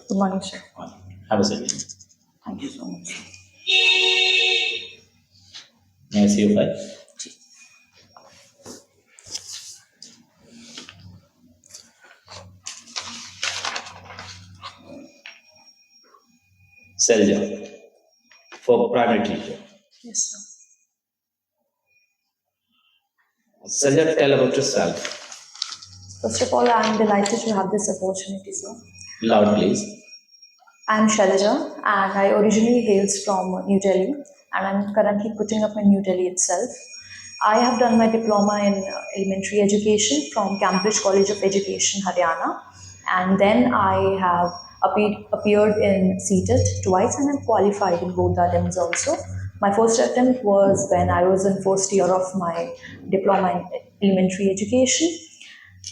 Good morning, sir. Have a seat. Thank you so much. May I see your file? Selja, for primary teacher. Yes, sir. Selja, tell about yourself. First of all, I'm delighted to have this opportunity, sir. Loud, please. I'm Shailaja, and I originally hails from New Delhi, and I'm currently putting up in New Delhi itself. I have done my diploma in elementary education from Cambridge College of Education, Haryana, and then I have appeared in CTET twice, and I'm qualified in both the attempts also. My first attempt was when I was in first year of my diploma in elementary education.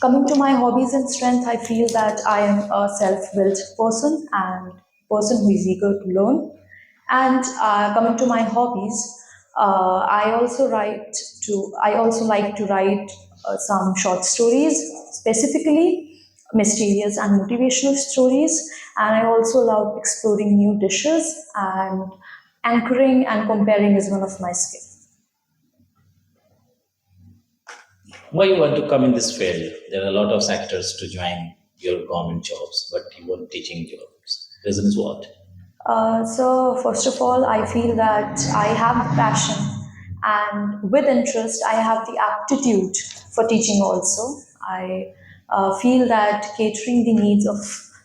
Coming to my hobbies and strength, I feel that I am a self-willed person and person who is eager to learn. And coming to my hobbies, I also like to write some short stories, specifically mysterious and motivational stories. And I also love exploring new dishes, and anchoring and comparing is one of my skills. Why you want to come in this field? There are a lot of sectors to join your government jobs, but you want teaching jobs. Reason is what? So, first of all, I feel that I have the passion, and with interest, I have the aptitude for teaching also. I feel that catering the needs of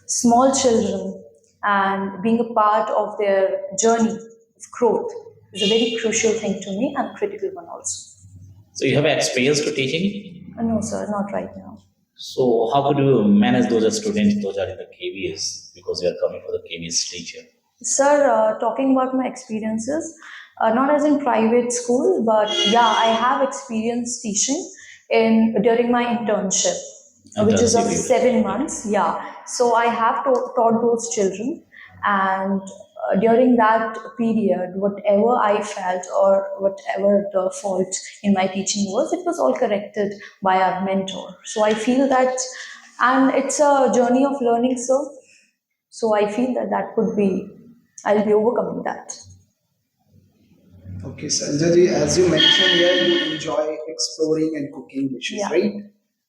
small children and being a part of their journey of growth is a very crucial thing to me and critical one also. So you have experience to teaching. No, sir, not right now. So how could you manage those students? Those are in the KVS because you are coming for the KVS teacher. Sir, talking about my experiences, not as in private school, but yeah, I have experience teaching in during my internship, which is of Internship. 7 months. Yeah, so I have taught those children, and during that period, whatever I felt or whatever the fault in my teaching was, it was all corrected by our mentor. So I feel that, and it's a journey of learning, so I feel that I'll be overcoming that. Okay, Sanjay, as you mentioned here, you enjoy exploring and cooking dishes, Yeah. right?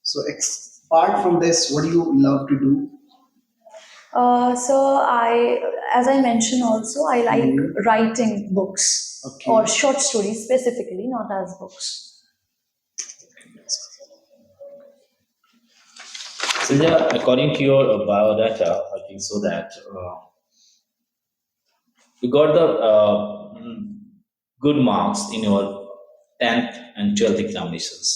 So, apart from this, what do you love to do? As I mentioned also, I like writing books Okay. or short stories specifically, not as books. Silja, according to your biodata, I think so that you got the good marks in your 10th and 12th examinations.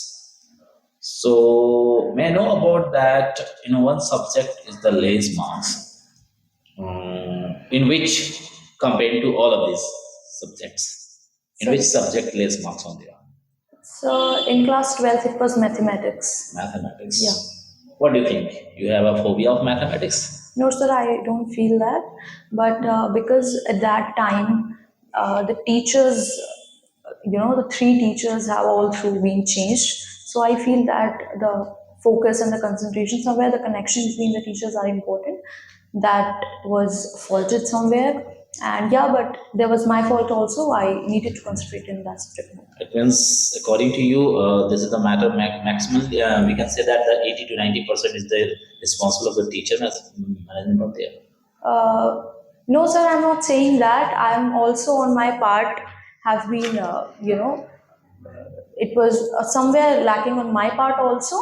So may I know about that? One subject is the less marks, in which compared to all of these subjects, in So- which subject less marks on there? So in class 12th, it was mathematics. Mathematics. Yeah. What do you think? You have a phobia of mathematics? No, sir, I don't feel that. But because at that time, the teachers, the three teachers have all through been changed. So I feel that the focus and the concentration somewhere, the connection between the teachers are important. That was faulted somewhere. And yeah, but there was my fault also. I needed to concentrate in that subject more. It means, according to you, this is the matter maximum. We can say that the 80 to 90% is the responsible of the teacher management of there. No, sir, I'm not saying that. I'm also on my part have been, it was somewhere lacking on my part also.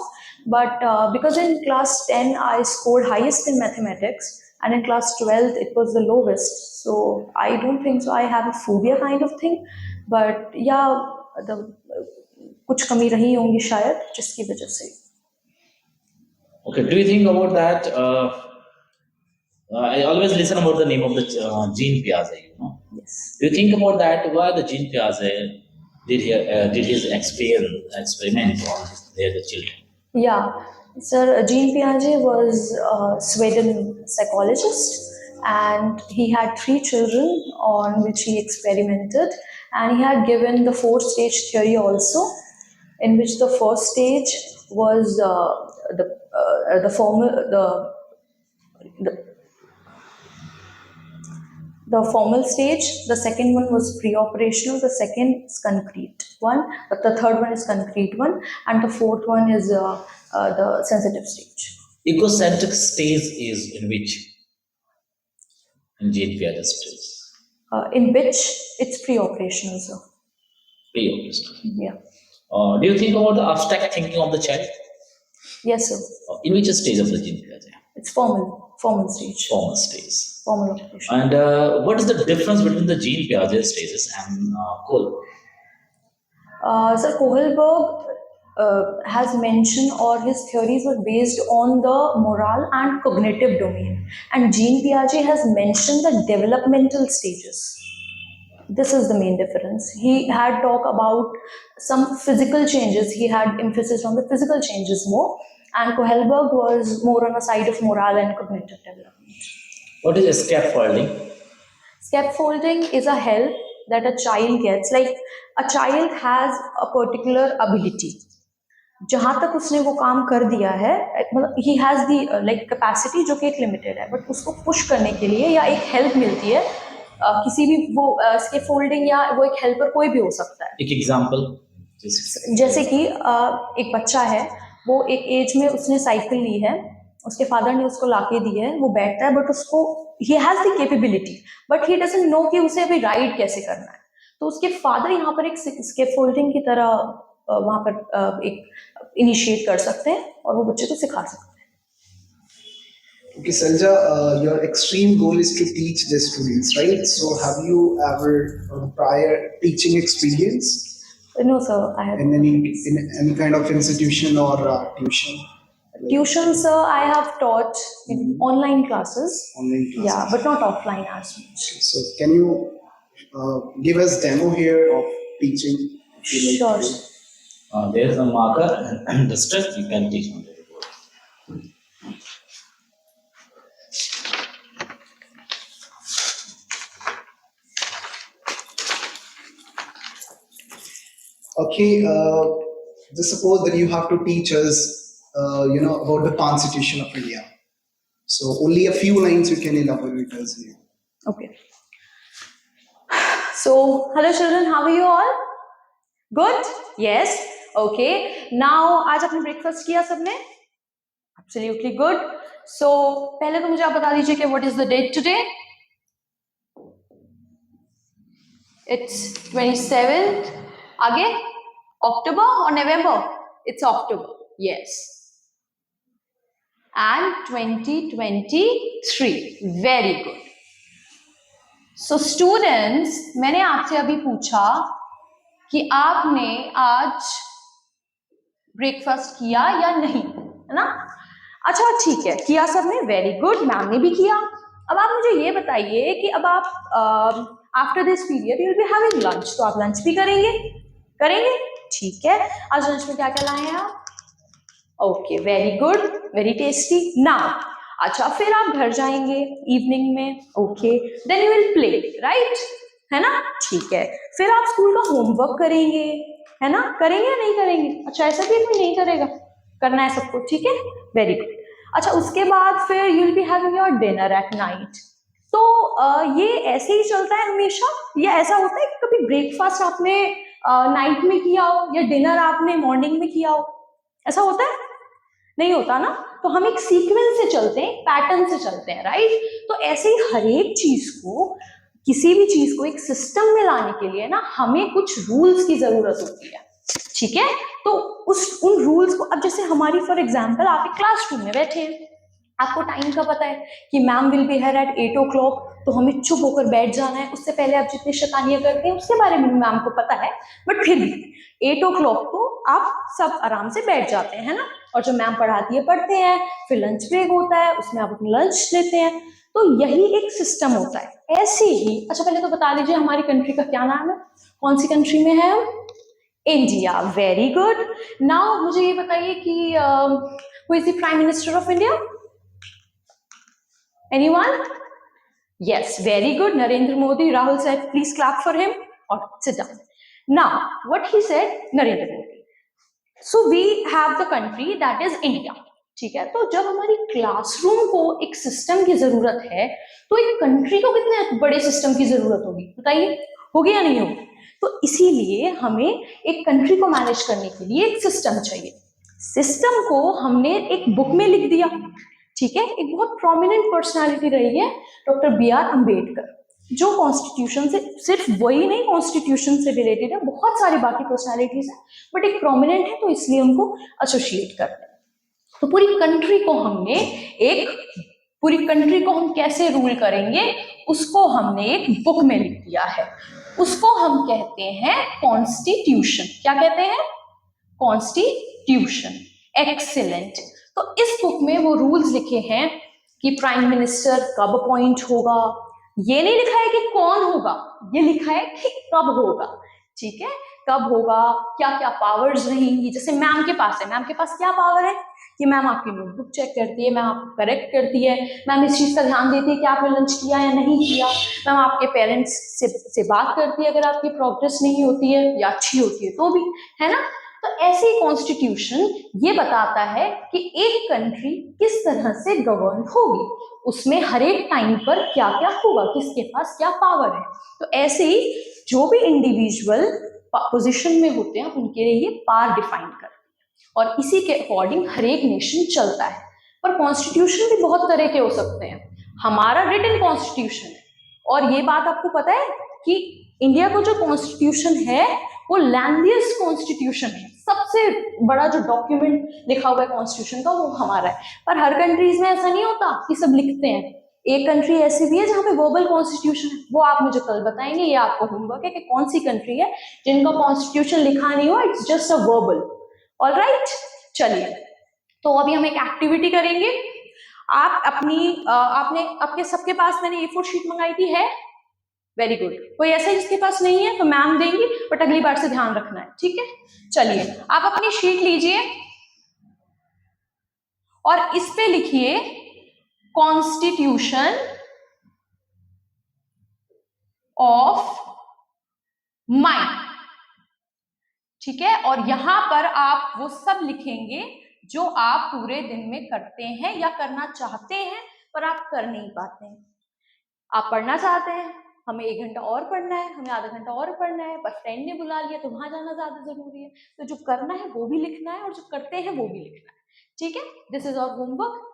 But because in class 10, I scored highest in mathematics, and in class 12, it was the lowest. So I don't think so. I have a phobia kind of thing. But yeah, the कुछ कमी रही होंगी शायद जिसकी वजह से. Okay, do you think about that? I always listen about the name of the Jean Piaget. Yes. Do you think about that? Why the Jean Piaget did his experiment on the children? Yeah, Sir Jean Piaget was a Sweden psychologist, and he had three children on which he experimented, and he had given the four-stage theory also, in which the first stage was the formal the The formal stage, the second one was pre-operational, the second is concrete one, but the third one is concrete one, and the fourth one is the sensitive stage. Egocentric stage is in which? In Jean Piaget stage. In which it's pre-operational, sir. Pre-operational. Yeah. Do you think about the abstract thinking of the child? Yes, sir. In which stage of the Jean Piaget? It's formal stage. Formal stage. Formal operation. And what is the difference between the Jean Piaget stages and Kohlberg? Sir, Kohlberg has mentioned, or his theories were based on the moral and cognitive domain, and Jean Piaget has mentioned the developmental stages. This is the main difference. He had talked about some physical changes. He had emphasis on the physical changes more, and Kohlberg was more on the side of moral and cognitive development. What is scaffolding? Scaffolding is a help that a child gets. Like a child has a particular ability. जहाँ तक उसने वो काम कर दिया है, मतलब he has the like capacity जो कि एक limited है, but उसको push करने के लिए या एक help मिलती है, किसी भी वो scaffolding या वो एक helper कोई भी हो सकता है. एक example. जैसे कि एक बच्चा है, वो एक एज में उसने साइकिल ली है, उसके फादर ने उसको लाके दी है, वो बैठता है, बट उसको he has the capability, but he doesn't know कि उसे अभी राइड कैसे करना है. तो उसके फादर यहाँ पर एक स्कैफोल्डिंग की तरह वहाँ पर एक इनिशिएट कर सकते हैं और वो बच्चे को सिखा सकते हैं. Okay, Salja, your extreme goal is to teach the students, right? So have you ever prior teaching experience? No, sir, I have. In any kind of institution or tuition? Tuition, sir, I have taught in online classes. Online classes. Yeah, but not offline as much. So can you give us demo here of teaching? if you like Sure. to? There is a marker and the stress you can teach on the board. Okay, just suppose that you have to teach us, about the Constitution of India. So only a few lines you can elaborate us here. Okay. So, hello children, how are you all? Good? Yes? Okay. Now, आज आपने breakfast किया सबने? Absolutely good. So, पहले तो मुझे आप बता दीजिए कि what is the date today? It's 27th. आगे? October or November? It's October. Yes. And 2023. Very good. So students, मैंने आपसे अभी पूछा कि आपने आज ब्रेकफास्ट किया या नहीं, है ना? अच्छा ठीक है, किया सबने, वेरी गुड, मैम ने भी किया. अब आप मुझे ये बताइए कि अब आप after this period you will be having lunch, तो आप लंच भी करेंगे? ठीक है. आज लंच में क्या क्या लाए हैं आप? Okay, very good, very tasty. Now अच्छा, फिर आप घर जाएंगे इवनिंग में. Okay, then you will play, right, है ना? ठीक है. फिर आप स्कूल का होमवर्क करेंगे, है ना? करेंगे या नहीं करेंगे? अच्छा, ऐसा भी कोई नहीं करेगा, करना है सबको, ठीक है, वेरी गुड. अच्छा, उसके बाद फिर you will be having your dinner at night. तो ये ऐसे ही चलता है हमेशा, या ऐसा होता है कि कभी ब्रेकफास्ट आपने नाइट में किया हो या डिनर आपने मॉर्निंग में किया हो? ऐसा होता है? नहीं होता ना. तो हम एक सीक्वेंस से चलते हैं, पैटर्न से चलते हैं, राइट? तो ऐसे ही हर एक चीज को, किसी भी चीज को एक सिस्टम में लाने के लिए ना हमें कुछ रूल्स की जरूरत होती है, ठीक है? तो उन रूल्स को, अब जैसे हमारी फॉर एग्जांपल आप एक क्लासरूम में बैठे हैं, आपको टाइम का पता है कि ma'am will be here eight 8 o'clock, तो हमें चुप होकर बैठ जाना है. उससे पहले आप जितनी शैतानियां करते हैं उसके बारे में मैम को पता है, बट फिर भी 8 o'clock को आप सब आराम से बैठ जाते हैं, है ना? और जो मैम पढ़ाती है पढ़ते हैं, फिर लंच ब्रेक होता है, उसमें आप अपना लंच लेते हैं. तो यही एक सिस्टम होता है. ऐसे ही, अच्छा पहले तो बता दीजिए हमारी कंट्री का क्या नाम है, कौन सी कंट्री में है हम? इंडिया. Very good. नाउ मुझे ये बताइए कि who is the prime minister of India? Anyone? Yes, very good. Narendra Modi. Rahul said, please clap for him or sit down. Now, what he said, Narendra Modi. So we have the country that is India. ठीक है, तो जब हमारी classroom को एक system की जरूरत है, तो एक कंट्री को कितने बड़े सिस्टम की जरूरत होगी, बताइए, होगी या नहीं होगी? तो इसीलिए हमें एक कंट्री को मैनेज करने के लिए एक सिस्टम चाहिए। सिस्टम को हमने एक बुक में लिख दिया, ठीक है। एक बहुत प्रोमिनेंट पर्सनालिटी रही है डॉक्टर बी आर अम्बेडकर, जो कॉन्स्टिट्यूशन से, सिर्फ वही नहीं, कॉन्स्टिट्यूशन से रिलेटेड है, बहुत सारी बाकी पर्सनालिटीज है, बट एक प्रोमिनेंट है तो इसलिए उनको एसोसिएट करते हैं। तो पूरी कंट्री को हमने एक, पूरी कंट्री को हम कैसे रूल करेंगे उसको हमने एक बुक में लिख दिया है, उसको हम कहते हैं कॉन्स्टिट्यूशन। क्या कहते हैं? कॉन्स्टिट्यूशन। एक्सीलेंट। तो इस बुक में वो रूल्स लिखे हैं कि प्राइम मिनिस्टर कब अपॉइंट होगा, ये नहीं लिखा है कि कौन होगा, ये लिखा है कि कब होगा, ठीक है, कब होगा, क्या क्या पावर्स रहेंगी। जैसे मैम के पास है, मैम के पास क्या पावर है कि मैम आपकी नोटबुक चेक करती है, मैम आपको करेक्ट करती है, मैम इस चीज का ध्यान देती है कि आपने लंच किया या नहीं किया, मैम आपके पेरेंट्स से बात करती है अगर आपकी प्रोग्रेस नहीं होती है या अच्छी होती है तो भी, है ना। तो ऐसे ही कॉन्स्टिट्यूशन ये बताता है कि एक कंट्री किस तरह से गवर्न होगी, उसमें हर एक टाइम पर क्या क्या होगा, किसके पास क्या पावर है। तो ऐसे ही जो भी इंडिविजुअल पोजीशन में होते हैं उनके लिए ये पावर डिफाइन करते हैं, और इसी के अकॉर्डिंग हर एक नेशन चलता है। पर कॉन्स्टिट्यूशन भी बहुत तरह के हो सकते हैं। हमारा रिटन कॉन्स्टिट्यूशन है, और ये बात आपको पता है कि इंडिया को जो कॉन्स्टिट्यूशन है वो लेंथीएस्ट कॉन्स्टिट्यूशन है, सबसे बड़ा जो डॉक्यूमेंट लिखा हुआ है कॉन्स्टिट्यूशन का वो हमारा है। पर हर कंट्रीज में ऐसा नहीं होता कि सब लिखते हैं, एक कंट्री ऐसी भी है जहां पे वर्बल कॉन्स्टिट्यूशन है, वो आप मुझे कल बताएंगे, ये आपको होमवर्क है कि कौन सी कंट्री है जिनका कॉन्स्टिट्यूशन लिखा नहीं हो, it's just a verbal. Alright, चलिए, तो अभी हम एक एक्टिविटी करेंगे। आप अपनी आपने, आपके सबके पास मैंने ए फोर शीट मंगाई थी, है? Very good. कोई ऐसा है जिसके पास नहीं है तो मैम देंगी, बट अगली बार से ध्यान रखना है, ठीक है। चलिए, आप अपनी शीट लीजिए और इस पे लिखिए कॉन्स्टिट्यूशन ऑफ माइंड, ठीक है। और यहां पर आप वो सब लिखेंगे जो आप पूरे दिन में करते हैं या करना चाहते हैं पर आप कर नहीं पाते हैं। आप पढ़ना चाहते हैं, हमें 1 घंटा और पढ़ना है, हमें आधा घंटा और पढ़ना है, पर फ्रेंड ने बुला लिया तो वहां जाना ज्यादा जरूरी है, तो जो करना है वो भी लिखना है और जो करते हैं वो भी लिखना है, ठीक है। This is our homework.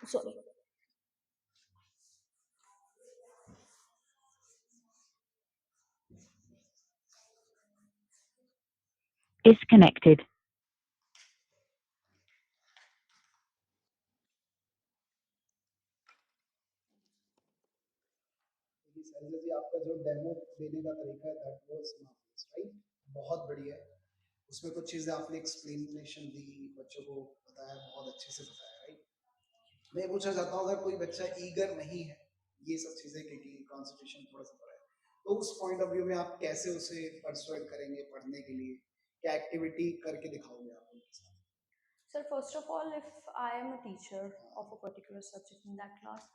Sorry, Disconnected. Shailaja ji, आपका जो डेमो देने का तरीका है दैट वाज मार्वलस, राइट? बहुत बढ़िया है। उसमें कुछ चीजें आपने एक्सप्लेनेशन दी, बच्चों को बताया, बहुत अच्छे से बताया, राइट? मैं ये पूछना चाहता हूँ, अगर कोई बच्चा ईगर नहीं है ये सब चीजें, क्योंकि कॉन्सेंट्रेशन थोड़ा सा बड़ा है, तो उस पॉइंट ऑफ व्यू में आप कैसे उसे परसुएड करेंगे पढ़ने के लिए? क्या एक्टिविटी करके दिखाओगे आप उनके साथ? Sir first of all, if I am a teacher of a particular subject in that class,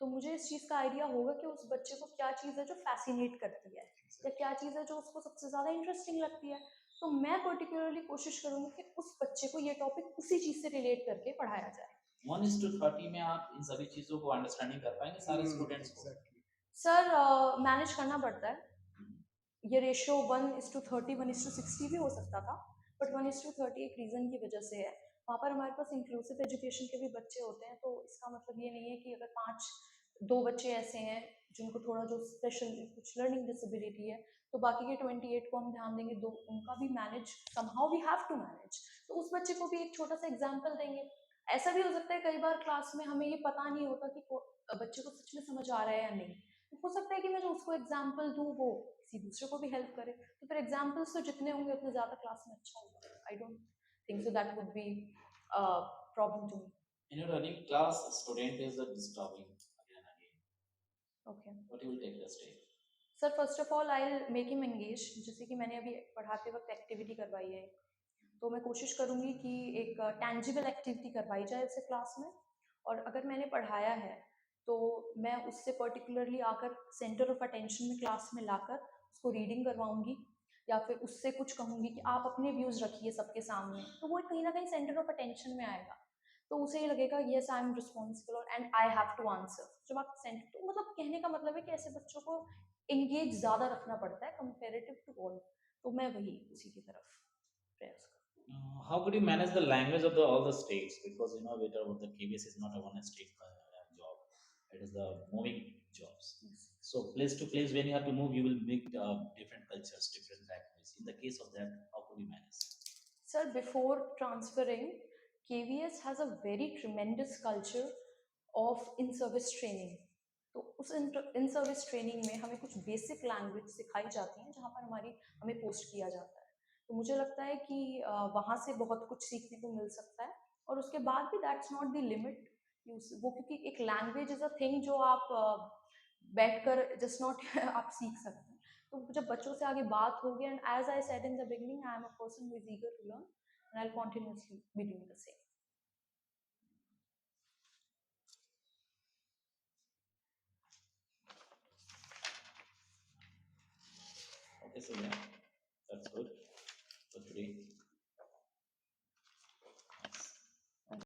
तो मुझे इस चीज़ का आइडिया होगा कि उस बच्चे को क्या चीज़ है जो फैसिनेट करती है, या क्या चीज़ है जो उसको सबसे ज़्यादा इंटरेस्टिंग लगती है। तो मैं पर्टिकुलरली कोशिश करूंगी कि उस बच्चे को ये टॉपिक उसी चीज़ से रिलेट करके पढ़ाया जाए। 1:30 में आप इन सभी चीजों को अंडरस्टैंडिंग कर पाएंगे सारे स्टूडेंट्स को? एग्जैक्टली। सर मैनेज करना पड़ता है, ये रेशियो 1:30 1:60 भी हो सकता था, बट 1:30 एक रीज़न की वजह से है, वहाँ पर हमारे पास इंक्लूसिव एजुकेशन के भी बच्चे होते हैं, तो इसका मतलब ये नहीं है कि अगर 2 बच्चे ऐसे हैं जिनको थोड़ा जो स्पेशल कुछ लर्निंग डिसेबिलिटी है, तो बाकी के 28 को हम ध्यान देंगे, 2 उनका भी manage somehow we have to manage, तो उस बच्चे को भी एक छोटा सा एग्जाम्पल देंगे। ऐसा भी हो सकता है कई बार क्लास में हमें ये पता नहीं होता कि बच्चे को सच में समझ आ रहा है या नहीं, तो हो सकता है कि मैं जो उसको एग्जाम्पल दूँ वो किसी दूसरे को भी हेल्प करे, तो फिर एग्जाम्पल्स तो जितने होंगे उतने ज़्यादा क्लास में अच्छा होगा। I don't think so that would be problem to me. In your running class, student is disturbing again and again. Okay What you will take the step? Sir, first of all I will make him engage, जैसे कि मैंने अभी पढ़ाते वक्त activity करवाई है, तो मैं कोशिश करूँगी कि एक टेंजिबल एक्टिविटी करवाई जाए उसे क्लास में, और अगर मैंने पढ़ाया है तो मैं उससे पर्टिकुलरली आकर सेंटर ऑफ अटेंशन में क्लास में लाकर उसको रीडिंग करवाऊंगी, या फिर उससे कुछ कहूंगी कि आप अपने व्यूज रखिए सबके सामने, तो वो कहीं ना कहीं सेंटर ऑफ अटेंशन में आएगा। तो उसे ये लगेगा yes I am responsible and I have to answer. जब आप सेंटर, तो मतलब कहने का मतलब है कि ऐसे बच्चों को एंगेज ज्यादा रखना पड़ता है कंपेरेटिव टू ऑल। तो मैं वही उसी की तरफ प्रयास करूँ। How could you manage the language of all the states? Because you know, later about the KBS is not a one state job; it is the moving jobs. So place to place, when you have to move, you will meet different cultures, different languages. In the case of that, how could you manage? Sir, before transferring, KVS has a very tremendous culture of in-service training. तो उस in service training में हमें कुछ basic language सिखाई जाती हैं जहाँ पर हमें पोस्ट किया जाता है। तो मुझे लगता है कि वहाँ से बहुत कुछ सीखने को मिल सकता है, और उसके बाद भी दैट्स नॉट द लिमिट। वो क्योंकि एक लैंग्वेज इज अ थिंग जो आप बैठकर जस्ट नॉट आप सीख सकते हैं। तो जब बच्चों से आगे बात होगी, and as I said in the beginning, I am a person who is eager to learn and I will continuously be doing the same. Okay, so yeah, that's good for today.